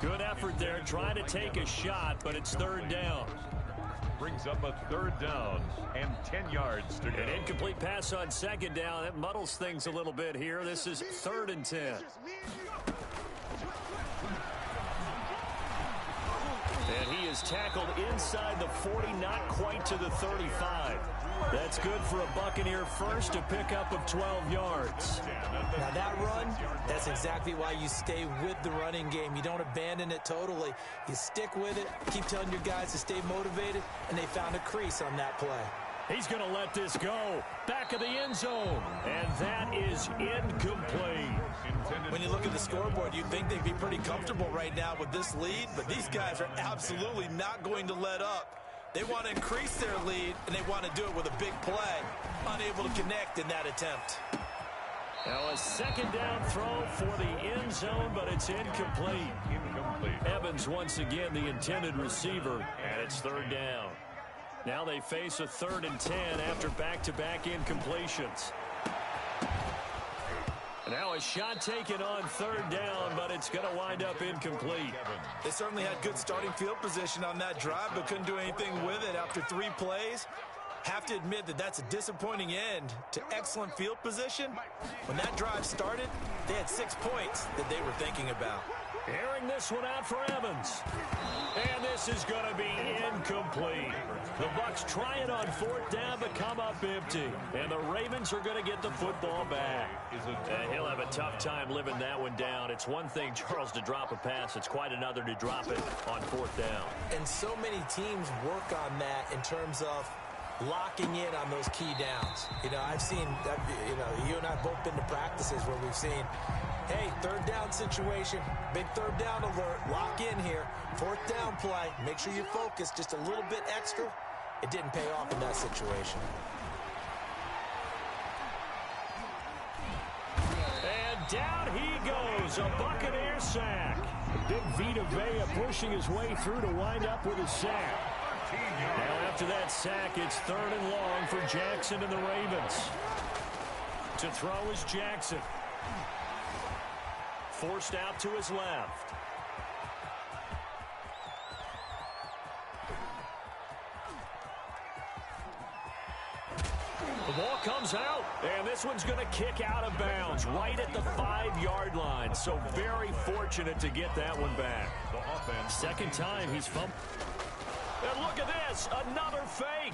Good effort there, trying to take a shot, but it's third down. Brings up a third down and 10 yards to go. An incomplete pass on second down. That muddles things a little bit here. This is 3rd and 10. And he is tackled inside the 40, not quite to the 35. That's good for a Buccaneer first, a pickup of 12 yards. Now that run, that's exactly why you stay with the running game. You don't abandon it totally. You stick with it, keep telling your guys to stay motivated, and they found a crease on that play. He's going to let this go. Back of the end zone. And that is incomplete. When you look at the scoreboard, you'd think they'd be pretty comfortable right now with this lead, but these guys are absolutely not going to let up. They want to increase their lead, and they want to do it with a big play. Unable to connect in that attempt. Now a second down throw for the end zone, but it's incomplete. Evans once again the intended receiver, and it's third down. Now they face a 3rd and 10 after back-to-back incompletions. Now a shot taken on third down, but it's going to wind up incomplete. They certainly had good starting field position on that drive, but couldn't do anything with it after 3 plays. Have to admit that that's a disappointing end to excellent field position. When that drive started, they had 6 points that they were thinking about. Airing this one out for Evans. And this is going to be incomplete. The Bucs try it on 4th down, but come up empty. And the Ravens are going to get the football back. And he'll have a tough time living that one down. It's one thing, Charles, to drop a pass. It's quite another to drop it on 4th down. And so many teams work on that in terms of locking in on those key downs. You know, I've seen, you and I have both been to practices where we've seen, hey, 3rd down situation, big 3rd down alert, lock in here, 4th down play, make sure you focus just a little bit extra. It didn't pay off in that situation. And down he goes, a Buccaneer sack. Big Vita Vea pushing his way through to wind up with a sack. Now after that sack, it's 3rd and long for Jackson and the Ravens. To throw is Jackson. Forced out to his left. The ball comes out, and this one's going to kick out of bounds right at the 5-yard line. So very fortunate to get that one back. Second time he's fumbled. And look at this, another fake.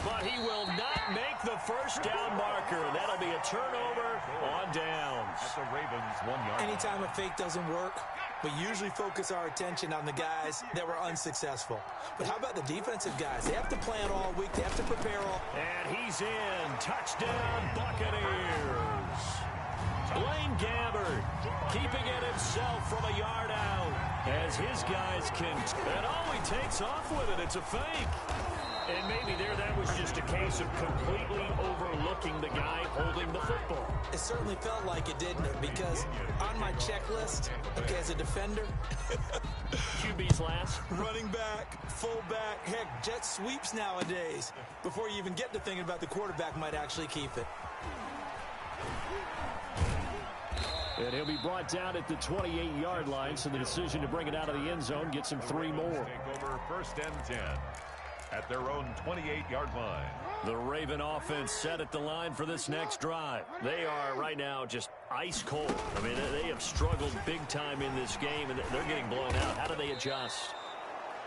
But he will not make the first down marker. That'll be a turnover on downs. At the Ravens 1 yard. Anytime a fake doesn't work, we usually focus our attention on the guys that were unsuccessful. But how about the defensive guys? They have to plan all week. They have to prepare all. And he's in. Touchdown, Buccaneers. Blaine Gabbert keeping it himself from a yard out as his guys can. And all he takes off with it, it's a fake. And maybe there that was just a case of completely overlooking the guy holding the football. It certainly felt like it, didn't it? Because on my checklist, okay, as a defender, QB's last. running back, fullback, heck, jet sweeps nowadays. Before you even get to thinking about the quarterback might actually keep it. And he'll be brought down at the 28-yard line, so the decision to bring it out of the end zone gets him 3 more. Take over 1st and 10 at their own 28-yard line. The Raven offense set at the line for this next drive. They are right now just ice cold. I mean, they have struggled big time in this game, and they're getting blown out. How do they adjust?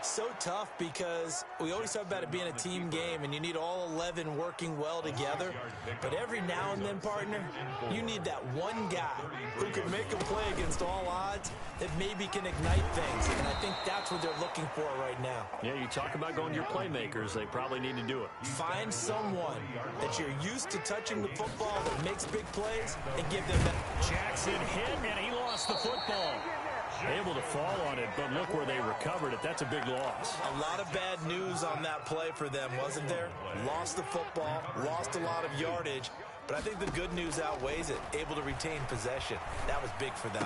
So tough because we always talk about it being a team game and you need all 11 working well together. But every now and then, partner, you need that one guy who can make a play against all odds that maybe can ignite things. And I think that's what they're looking for right now. Yeah, you talk about going to your playmakers. They probably need to do it. Find someone that you're used to touching the football that makes big plays and give them that. Jackson hit, and he lost the football. Able to fall on it, but look where they recovered it. That's a big loss. A lot of bad news on that play for them, wasn't there? Lost the football, lost a lot of yardage, but I think the good news outweighs it. Able to retain possession. That was big for them.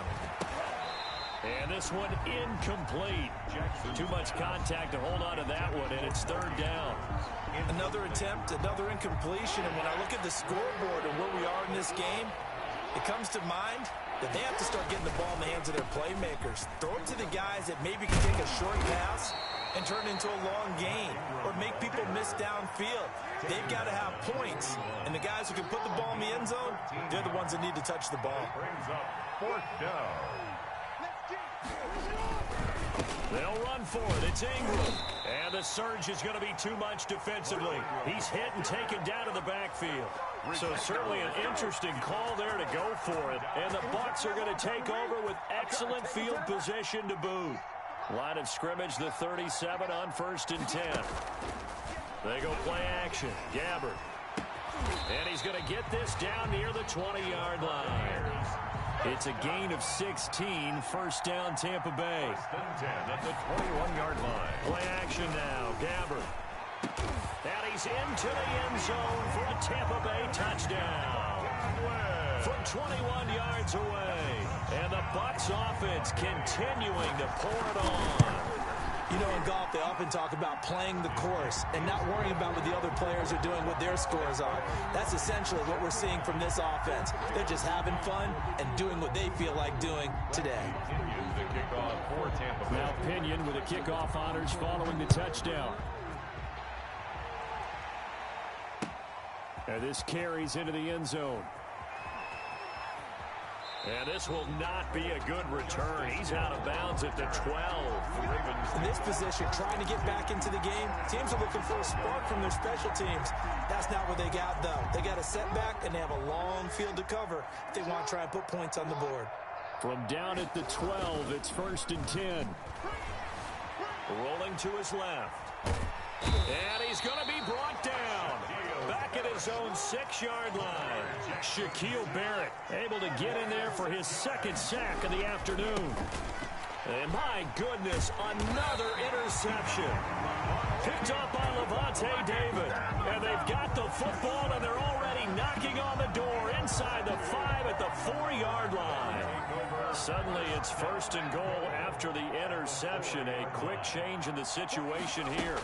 And this one incomplete. Too much contact to hold on to that one, and it's 3rd down. Another attempt, another incompletion, and when I look at the scoreboard and where we are in this game, it comes to mind that they have to start getting the ball in the hands of their playmakers. Throw it to the guys that maybe can take a short pass and turn it into a long gain or make people miss downfield. They've got to have points, and the guys who can put the ball in the end zone, they're the ones that need to touch the ball. Brings up fourth down. They'll run for it. It's Ingram. And the surge is going to be too much defensively. He's hit and taken down to the backfield. So certainly an interesting call there to go for it. And the Bucs are going to take over with excellent field position to boot. Line of scrimmage, the 37 on 1st and 10. They go play action. Gabbert. And he's going to get this down near the 20-yard line. It's a gain of 16, first down Tampa Bay. 10 at the 21-yard line. Play action now, Gabbert. And he's into the end zone for a Tampa Bay touchdown. From 21 yards away. And the Bucs offense continuing to pour it on. You know, in golf, they often talk about playing the course and not worrying about what the other players are doing, what their scores are. That's essentially what we're seeing from this offense. They're just having fun and doing what they feel like doing today. Now Pinion with a kickoff honors following the touchdown. And this carries into the end zone. And this will not be a good return. He's out of bounds at the 12. In this position, trying to get back into the game, teams are looking for a spark from their special teams. That's not what they got, though. They got a setback, and they have a long field to cover if they want to try and put points on the board. From down at the 12, it's 1st and 10. Rolling to his left. And he's going to be brought down. Back at his own 6-yard line. Shaquille Barrett able to get in there for his second sack of the afternoon. And my goodness, another interception. Picked up by Levante David. And they've got the football, and they're already knocking on the door inside the 5 at the 4-yard line. Suddenly it's 1st and goal after the interception. A quick change in the situation here.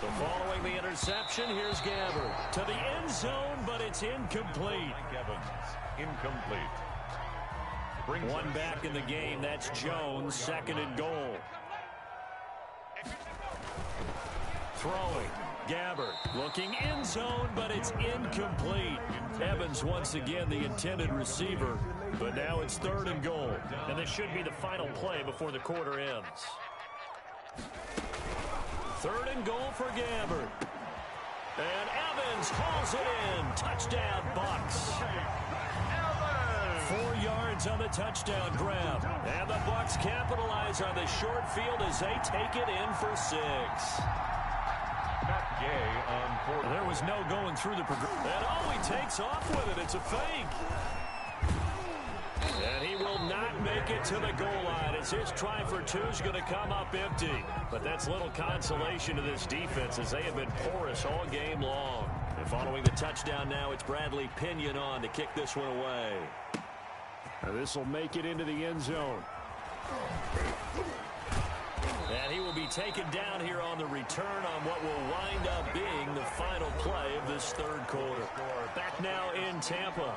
So following the interception, here's Gabbert to the end zone, but it's incomplete. Evans, incomplete. One back in the game. That's Jones, 2nd and goal. Throwing. Gabbert looking end zone, but it's incomplete. Evans once again the intended receiver, but now it's 3rd and goal. And this should be the final play before the quarter ends. 3rd and goal for Gabbert. And Evans hauls it in. Touchdown, Bucs. 4 yards on the touchdown grab. And the Bucs capitalize on the short field as they take it in for 6. Gay on 4. There was no going through the progression. And oh, he takes off with it. It's a fake. And he will not make it to the goal line as his try for 2 is going to come up empty. But that's little consolation to this defense as they have been porous all game long. And following the touchdown now, it's Bradley Pinion on to kick this one away. And this will make it into the end zone. And he will be taken down here on the return on what will wind up being the final play of this 3rd quarter. Back now in Tampa.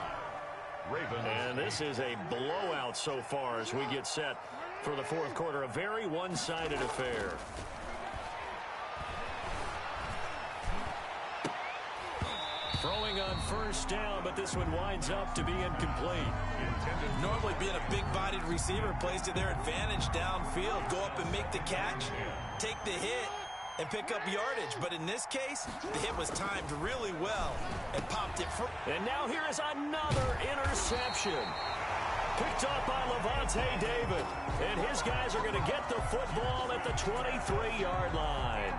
And this is a blowout so far as we get set for the 4th quarter. A very one-sided affair. Throwing on 1st down, but this one winds up to be incomplete. Normally being a big-bodied receiver plays to their advantage downfield. Go up and make the catch, take the hit, and pick up yardage. But in this case, the hit was timed really well and popped it. And now here is another interception. Picked up by Levante David. And his guys are going to get the football at the 23-yard line.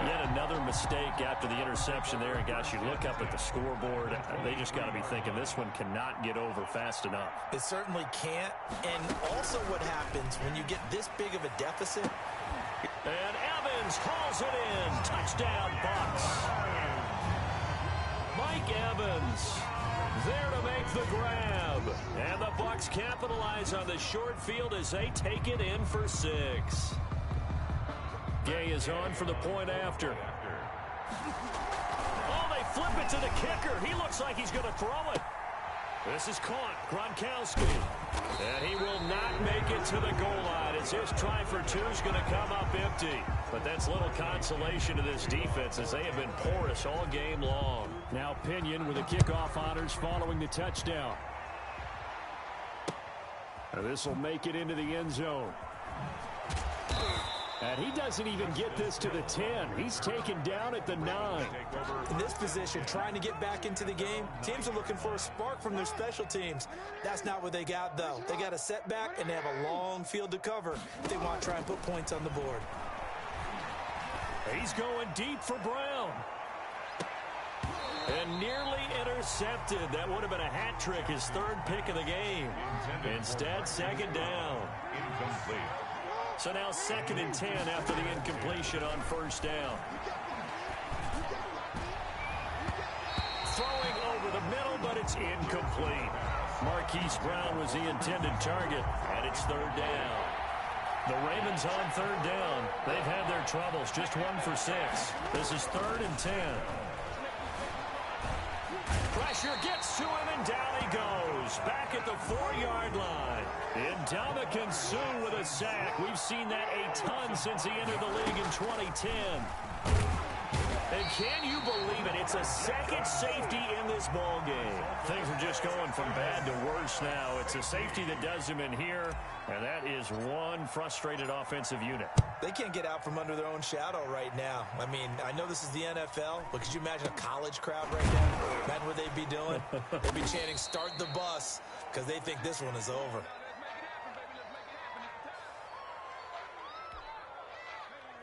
Yet another mistake after the interception there. And gosh, you look up at the scoreboard, they just got to be thinking this one cannot get over fast enough. It certainly can't. And also what happens when you get this big of a deficit. And Evans hauls it in. Touchdown, Bucs. Mike Evans there to make the grab. And the Bucs capitalize on the short field as they take it in for 6. Gay is on for the point after. Oh, they flip it to the kicker. He looks like he's going to throw it. This is caught. Gronkowski. And he will not make it to the goal line as his try for two is going to come up empty. But that's little consolation to this defense as they have been porous all game long. Now Pinion with the kickoff honors following the touchdown. And this will make it into the end zone. And he doesn't even get this to the 10. He's taken down at the 9. In this position, trying to get back into the game, teams are looking for a spark from their special teams. That's not what they got, though. They got a setback, and they have a long field to cover if they want to try and put points on the board. He's going deep for Brown. And nearly intercepted. That would have been a hat trick, his third pick of the game. Instead, second down. Incomplete. So now 2nd and 10 after the incompletion on first down. Throwing over the middle, but it's incomplete. Marquise Brown was the intended target, and it's third down. The Ravens on third down. They've had their troubles, just 1 for 6. This is 3rd and 10. Pressure gets to him, and down he goes. Back at the 4-yard line. Ndamukong Suh with a sack. We've seen that a ton since he entered the league in 2010. And can you believe it? It's a second safety in this ball game. Things are just going from bad to worse now. It's a safety that does him in here, and that is one frustrated offensive unit. They can't get out from under their own shadow right now. I mean, I know this is the NFL, but could you imagine a college crowd right now? Imagine what they'd be doing. They'd be chanting, "Start the bus," because they think this one is over.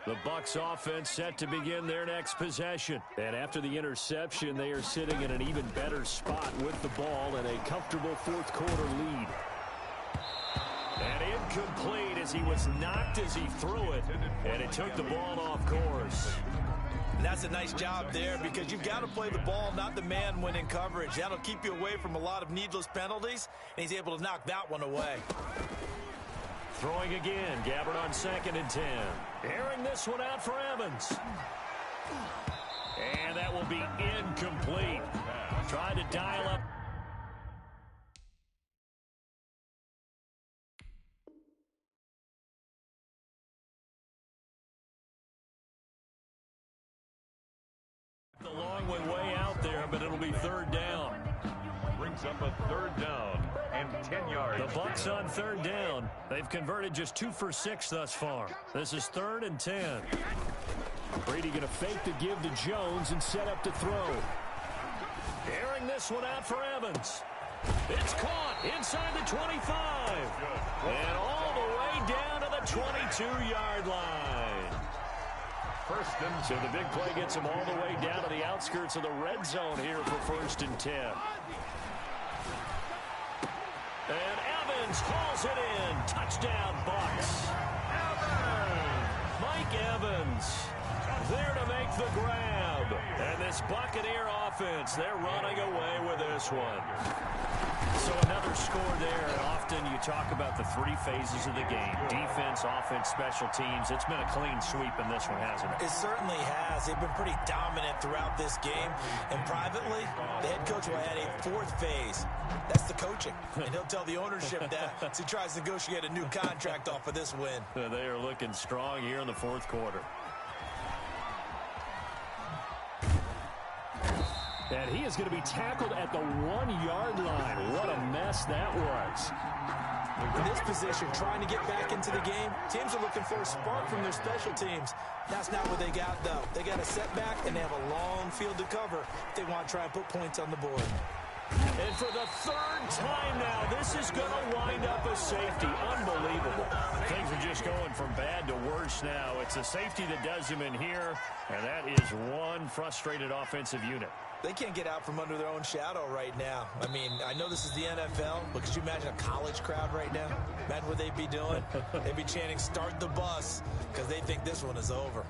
The Bucs offense set to begin their next possession. And after the interception, they are sitting in an even better spot with the ball and a comfortable fourth-quarter lead. And incomplete as he was knocked as he threw it, and it took the ball off course. And that's a nice job there because you've got to play the ball, not the man when in coverage. That'll keep you away from a lot of needless penalties, and he's able to knock that one away. Throwing again, Gabbard on 2nd and 10. Airing this one out for Evans. And that will be incomplete. Trying to dial up. The long way out there, but it'll be third down. Brings up a third down and 10 yards. The Bucs on third down. They've converted just 2 for 6 thus far. This is 3rd and 10. Brady going to fake the give to Jones and set up to throw. Airing this one out for Evans. It's caught inside the 25. And all the way down to the 22-yard line. First and so the big play gets him all the way down to the outskirts of the red zone here for 1st and 10. And Evans hauls it in. Touchdown, Bucs. Mike Evans there to make the grab. And this Buccaneer offense, they're running away with this one. So another score there. And often you talk about the 3 phases of the game. Defense, offense, special teams. It's been a clean sweep in this one, hasn't it? It certainly has. They've been pretty dominant throughout this game. And privately, the head coach will add a 4th phase. That's the coaching. And he'll tell the ownership that as he tries to negotiate a new contract off of this win. They are looking strong here in the 4th quarter. And he is going to be tackled at the 1-yard line. What a mess that was. In this position, trying to get back into the game, teams are looking for a spark from their special teams. That's not what they got, though. They got a setback, and they have a long field to cover if they want to try and put points on the board. And for the 3rd time now, this is going to wind up a safety. Unbelievable. Things are just going from bad to worse now. It's a safety that does him in here, and that is one frustrated offensive unit. They can't get out from under their own shadow right now. I mean, I know this is the NFL, but could you imagine a college crowd right now? Imagine what they'd be doing. They'd be chanting, "Start the bus," because they think this one is over.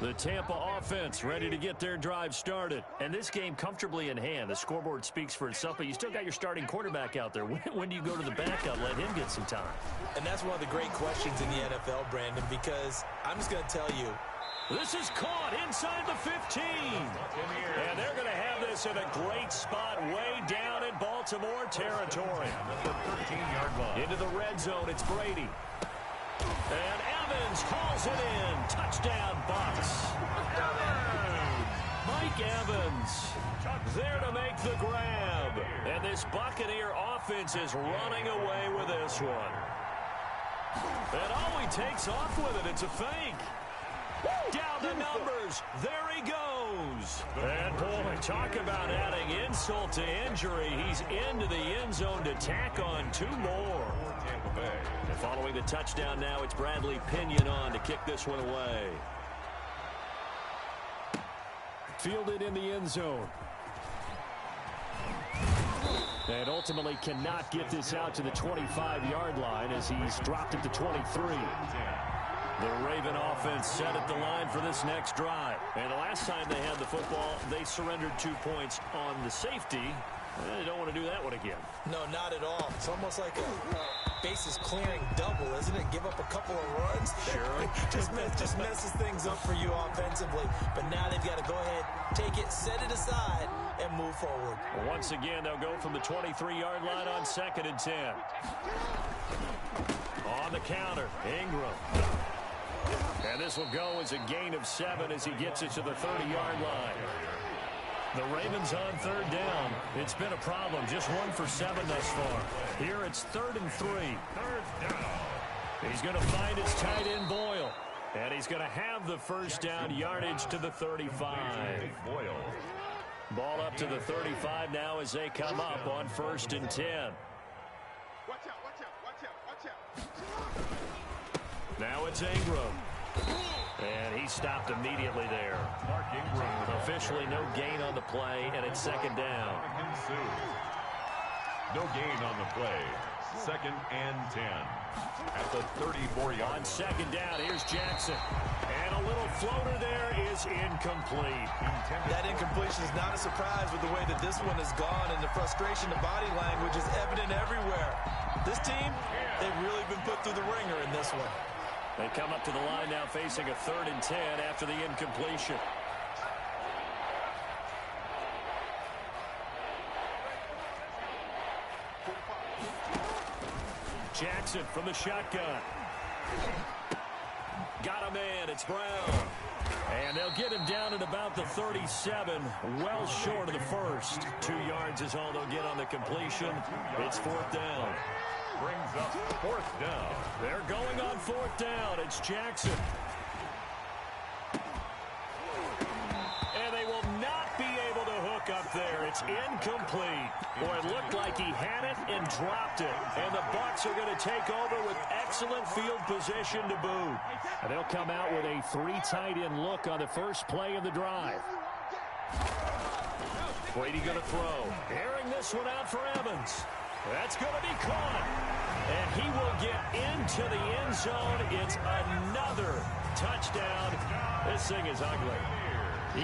The Tampa offense ready to get their drive started. And this game comfortably in hand. The scoreboard speaks for itself, but you still got your starting quarterback out there. When do you go to the backup, let him get some time? And that's one of the great questions in the NFL, Brandon, because I'm just going to tell you, this is caught inside the 15. And they're going to have this in a great spot way down in Baltimore territory. At the 13-yard line. Into the red zone, it's Brady. And Evans hauls it in. Touchdown, Bucks. Mike Evans there to make the grab. And this Buccaneer offense is running away with this one. And oh, he takes off with it. It's a fake. Down the numbers. There he goes. And boy, talk about adding insult to injury. He's into the end zone to tack on 2 more. And following the touchdown now, it's Bradley Pinion on to kick this one away. Fielded in the end zone. And ultimately cannot get this out to the 25-yard line as he's dropped it to 23. The Raven offense set at the line for this next drive. And the last time they had the football, they surrendered 2 points on the safety. They don't want to do that one again. No, not at all. It's almost like a bases clearing double, isn't it? Give up a couple of runs. Sure. just messes things up for you offensively. But now they've got to go ahead, take it, set it aside, and move forward. Once again, they'll go from the 23-yard line on 2nd and 10. On the counter, Ingram. And this will go as a gain of 7 as he gets it to the 30-yard line. The Ravens on 3rd down. It's been a problem. Just 1 for 7 thus far. Here it's 3rd and 3. 3rd down. He's going to find his tight end Boyle. And he's going to have the first down yardage to the 35. Boyle. Ball up to the 35 now as they come up on 1st and 10. Watch out. Now it's Ingram. And he stopped immediately there. Mark Ingram. Officially no gain on the play, and it's 2nd down. No gain on the play. 2nd and 10. At the 34-yard line. On 2nd down, here's Jackson. And a little floater there is incomplete. That incompletion is not a surprise with the way that this one has gone, and the frustration, the body language is evident everywhere. This team, they've really been put through the ringer in this one. They come up to the line now facing a 3rd and 10 after the incompletion. Jackson from the shotgun. Got a man. It's Brown. And they'll get him down at about the 37, well short of the first. 2 yards is all they'll get on the completion. It's 4th down. Brings up 4th down. They're going on 4th down. It's Jackson. And they will not be able to hook up there. It's incomplete. Boy, it looked like he had it and dropped it. And the Bucs are going to take over with excellent field position to boot. And they'll come out with a 3 tight end look on the first play of the drive. Brady going to throw. Airing this one out for Evans. That's going to be caught. And he will get into the end zone. It's another touchdown. This thing is ugly.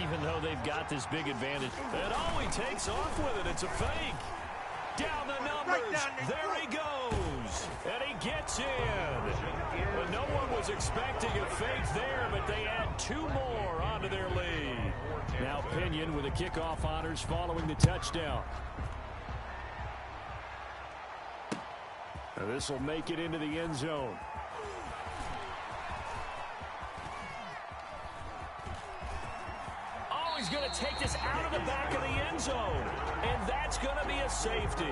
Even though they've got this big advantage. And oh, he takes off with it. It's a fake. Down the numbers. There he goes. And he gets in. But no one was expecting a fake there, but they add 2 more onto their lead. Now Pinion with the kickoff honors following the touchdown. This will make it into the end zone. Oh, he's going to take this out of the back of the end zone. And that's going to be a safety.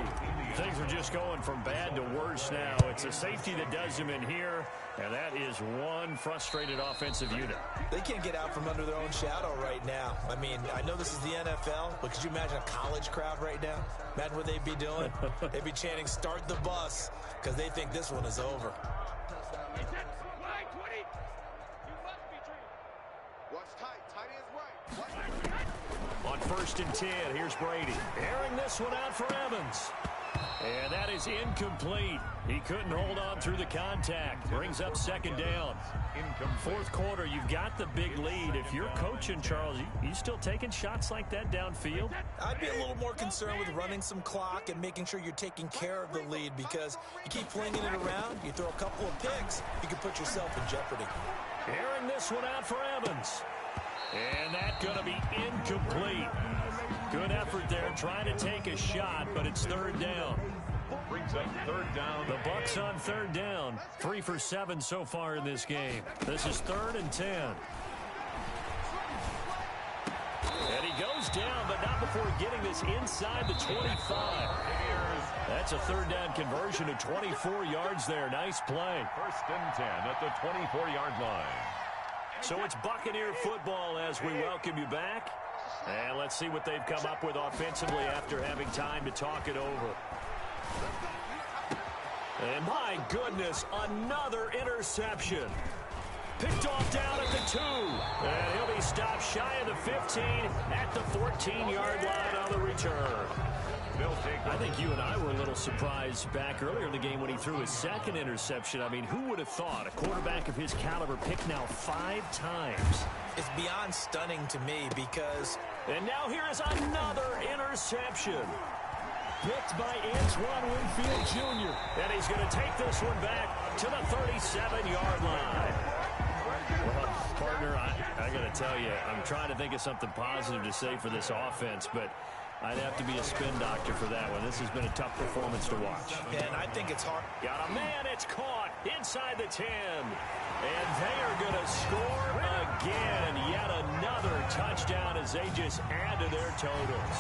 Things are just going from bad to worse now. It's a safety that does him in here, and that is one frustrated offensive unit. They can't get out from under their own shadow right now. I mean, I know this is the NFL, but could you imagine a college crowd right now? Imagine what they'd be doing. They'd be chanting, "Start the bus," because they think this one is over. On 1st and 10, here's Brady. Airing this one out for Evans. And that is incomplete. He couldn't hold on through the contact. Brings up 2nd down. 4th quarter, you've got the big lead. If you're coaching, Charles, you still taking shots like that downfield? I'd be a little more concerned with running some clock and making sure you're taking care of the lead, because you keep flinging it around, you throw a couple of picks, you can put yourself in jeopardy. Airing this one out for Evans. And that's going to be incomplete. Good effort there, trying to take a shot, but it's third down. Brings up third down. The Bucs on third down. 3 for 7 so far in this game. This is 3rd and 10. And he goes down, but not before getting this inside the 25. That's a third down conversion of 24 yards there. Nice play. 1st and 10 at the 24-yard line. So it's Buccaneer football as we welcome you back. And let's see what they've come up with offensively after having time to talk it over. And my goodness, another interception. Picked off down at the 2. And he'll be stopped shy of the 15 at the 14-yard line on the return. I think you and I were a little surprised back earlier in the game when he threw his 2nd interception. I mean, who would have thought a quarterback of his caliber picked now 5 times? It's beyond stunning to me because... And now here is another interception. Picked by Antoine Winfield Jr. And he's going to take this one back to the 37-yard line. Well, partner, I got to tell you, I'm trying to think of something positive to say for this offense, but I'd have to be a spin doctor for that one. This has been a tough performance to watch. And I think it's hard. Got a man, it's caught inside the 10. And they are going to score again. Yet another touchdown as they just add to their totals.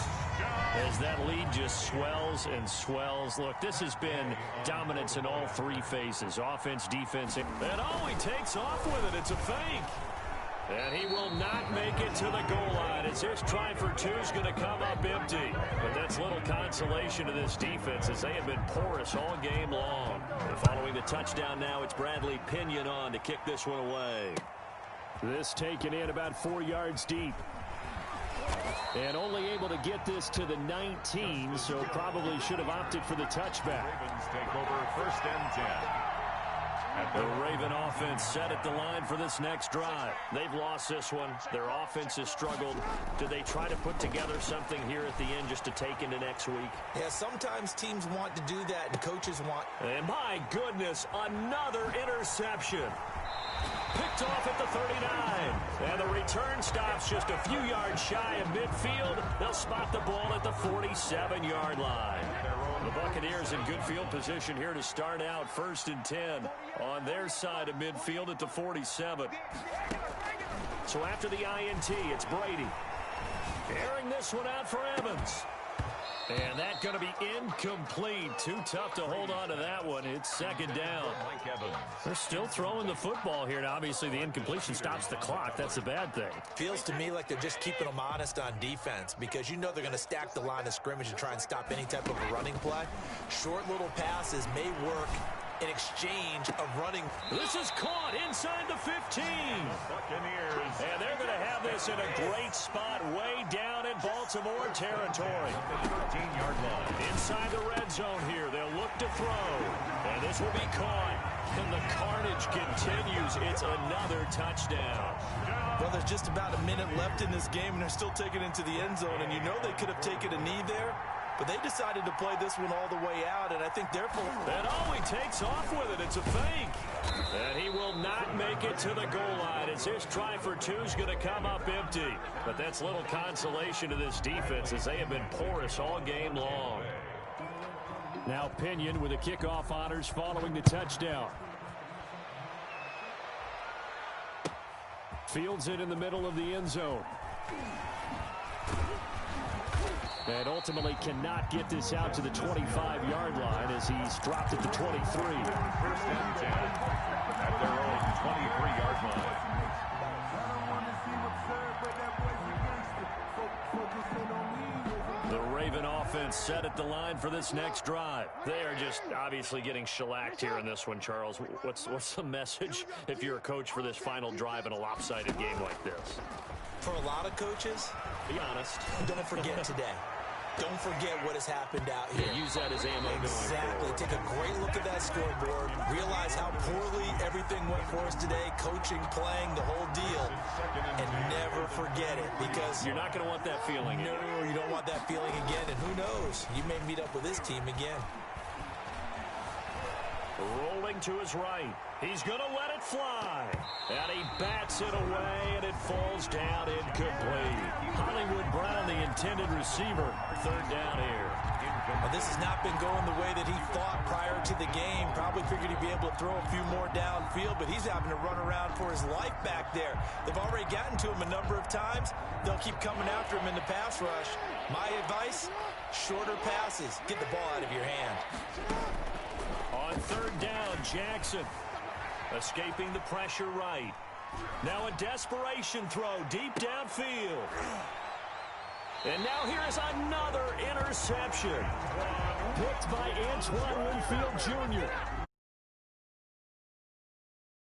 As that lead just swells and swells. Look, this has been dominance in all 3 phases. Offense, defense, and he takes off with it. It's a fake. And he will not make it to the goal line as his try for 2 is going to come up empty. But that's little consolation to this defense as they have been porous all game long. And following the touchdown now, it's Bradley Pinion on to kick this one away. This taken in about 4 yards deep. And only able to get this to the 19, so probably should have opted for the touchback. Ravens take over 1st and 10. The Raven offense set at the line for this next drive. They've lost this one. Their offense has struggled. Do they try to put together something here at the end just to take into next week? Yeah, sometimes teams want to do that, and coaches want... And my goodness, another interception. Picked off at the 39. And the return stops just a few yards shy of midfield. They'll spot the ball at the 47-yard line. The Buccaneers in good field position here to start out 1st and 10 on their side of midfield at the 47. So after the INT, it's Brady. Airing this one out for Evans. And that's going to be incomplete. Too tough to hold on to that one. It's 2nd down. They're still throwing the football here. Now, obviously, the incompletion stops the clock. That's a bad thing. Feels to me like they're just keeping them honest on defense because you know they're going to stack the line of scrimmage and try and stop any type of a running play. Short little passes may work in exchange of running. This is caught inside the 15. Buccaneers. And they're going to have this in a great spot way down in Baltimore territory. 13-yard line. Inside the red zone here. They'll look to throw. And this will be caught. And the carnage continues. It's another touchdown. Well, there's just about a minute left in this game, and they're still taking it into the end zone. And you know they could have taken a knee there. But they decided to play this one all the way out, and I think therefore... And he takes off with it. It's a fake. And he will not make it to the goal line as his try for 2 is going to come up empty. But that's little consolation to this defense as they have been porous all game long. Now Pinion with the kickoff honors following the touchdown. Fields it in the middle of the end zone. And ultimately cannot get this out to the 25-yard line as he's dropped at the 23. 1st and 10 at their own 23-yard line. The Raven offense set at the line for this next drive. They are just obviously getting shellacked here in this one, Charles. What's the message if you're a coach for this final drive in a lopsided game like this? For a lot of coaches, be honest. Don't forget today. Don't forget what has happened out here. Yeah, use that as ammo. Exactly. Take a great look at that scoreboard. Realize how poorly everything went for us today. Coaching, playing, the whole deal. And never forget it because... You're not going to want that feeling. No, you don't want that feeling again. And who knows? You may meet up with this team again. Rolling to his right. He's going to let it fly. And he bats it away, and it falls down incomplete. Hollywood Brown, the intended receiver. Third down here. Well, this has not been going the way that he thought prior to the game. Probably figured he'd be able to throw a few more downfield, but he's having to run around for his life back there. They've already gotten to him a number of times. They'll keep coming after him in the pass rush. My advice, shorter passes. Get the ball out of your hand. On third down, Jackson escaping the pressure right. Now a desperation throw deep downfield. And now here's another interception. Picked by Antoine Winfield Jr.